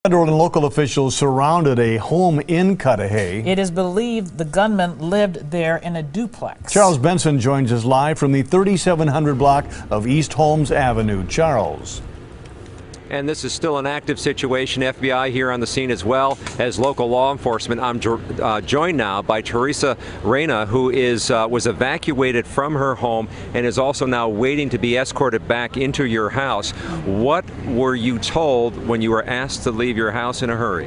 Federal and local officials surrounded a home in Cudahy. It is believed the gunman lived there in a duplex. Charles Benson joins us live from the 3700 block of East Holmes Avenue. Charles. And this is still an active situation. FBI here on the scene as well as local law enforcement. I'm joined now by Teresa Reyna, who was evacuated from her home and is also now waiting to be escorted back into your house. What were you told when you were asked to leave your house in a hurry?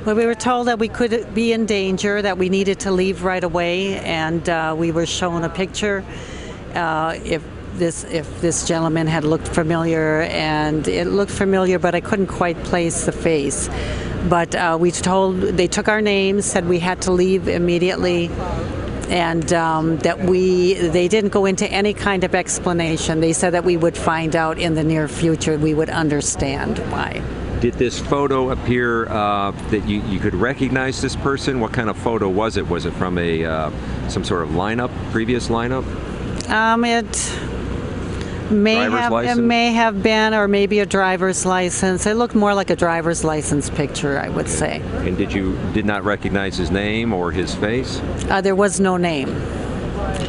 Well, we were told that we could be in danger, that we needed to leave right away, and we were shown a picture. If this gentleman had looked familiar, and it looked familiar, but I couldn't quite place the face. But they took our names, said we had to leave immediately, and they didn't go into any kind of explanation. They said that we would find out in the near future. We would understand why. Did this photo appear that you could recognize this person? What kind of photo was it? Was it from some sort of previous lineup? It may have been, or maybe a driver's license. It looked more like a driver's license picture, I would say. And did not recognize his name or his face? There was no name,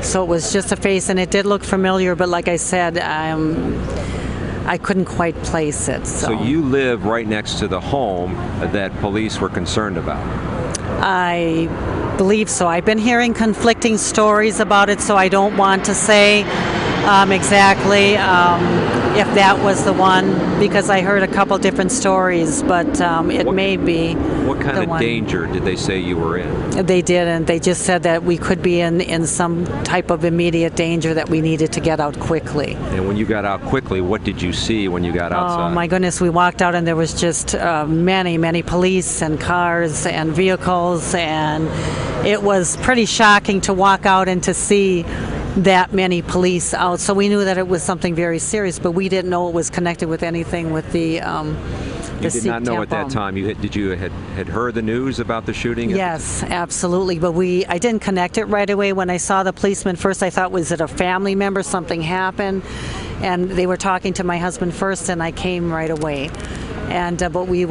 so it was just a face, and it did look familiar. But like I said, I couldn't quite place it. So you live right next to the home that police were concerned about? I believe so. I've been hearing conflicting stories about it, so I don't want to say exactly if that was the one, because I heard a couple different stories, but it may be. What kind of danger did they say you were in? They didn't. They just said that we could be in some type of immediate danger, that we needed to get out quickly. And when you got out quickly, what did you see when you got outside? Oh my goodness, we walked out and there was just many police and cars and vehicles, and it was pretty shocking to walk out and to see that many police out. So we knew that it was something very serious, but we didn't know it was connected with anything with the You did not know at that time. You had heard the news about the shooting? Yes, absolutely. But I didn't connect it right away. When I saw the policeman first, I thought, was it a family member? Something happened, and they were talking to my husband first, and I came right away. And but we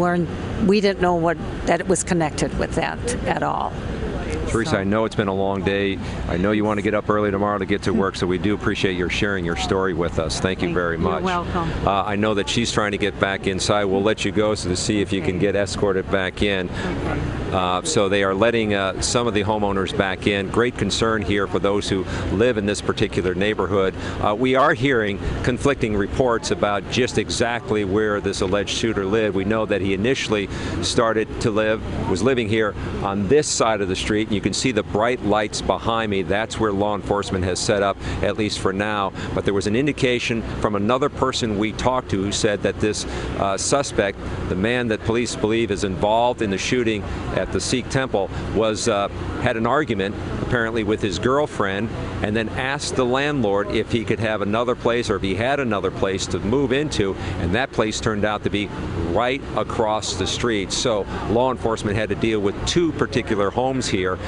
didn't know that it was connected with that at all. Teresa, I know it's been a long day. I know you want to get up early tomorrow to get to work, so we do appreciate your sharing your story with us. Thank you very much. You're welcome. I know that she's trying to get back inside. We'll let you go to see if you can get escorted back in. So they are letting some of the homeowners back in. Great concern here for those who live in this particular neighborhood. We are hearing conflicting reports about just exactly where this alleged shooter lived. We know that he initially was living here on this side of the street. You can see the bright lights behind me. That's where law enforcement has set up, at least for now. But there was an indication from another person we talked to who said that this suspect, the man that police believe is involved in the shooting at the Sikh temple, had an argument apparently with his girlfriend, and then asked the landlord if he could have another place, or if he had another place to move into, and that place turned out to be right across the street. So law enforcement had to deal with two particular homes here.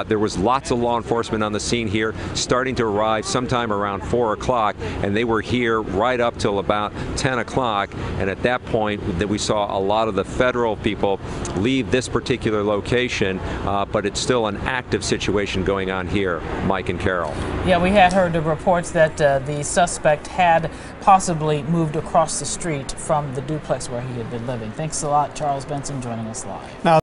There was lots of law enforcement on the scene here, starting to arrive sometime around 4 o'clock, and they were here right up till about 10 o'clock, and at that point that we saw a lot of the federal people leave this particular location, but it's still an active situation going on here. Mike and Carol. Yeah, we had heard the reports that the suspect had possibly moved across the street from the duplex where he had been living. Thanks a lot, Charles Benson, joining us live. Now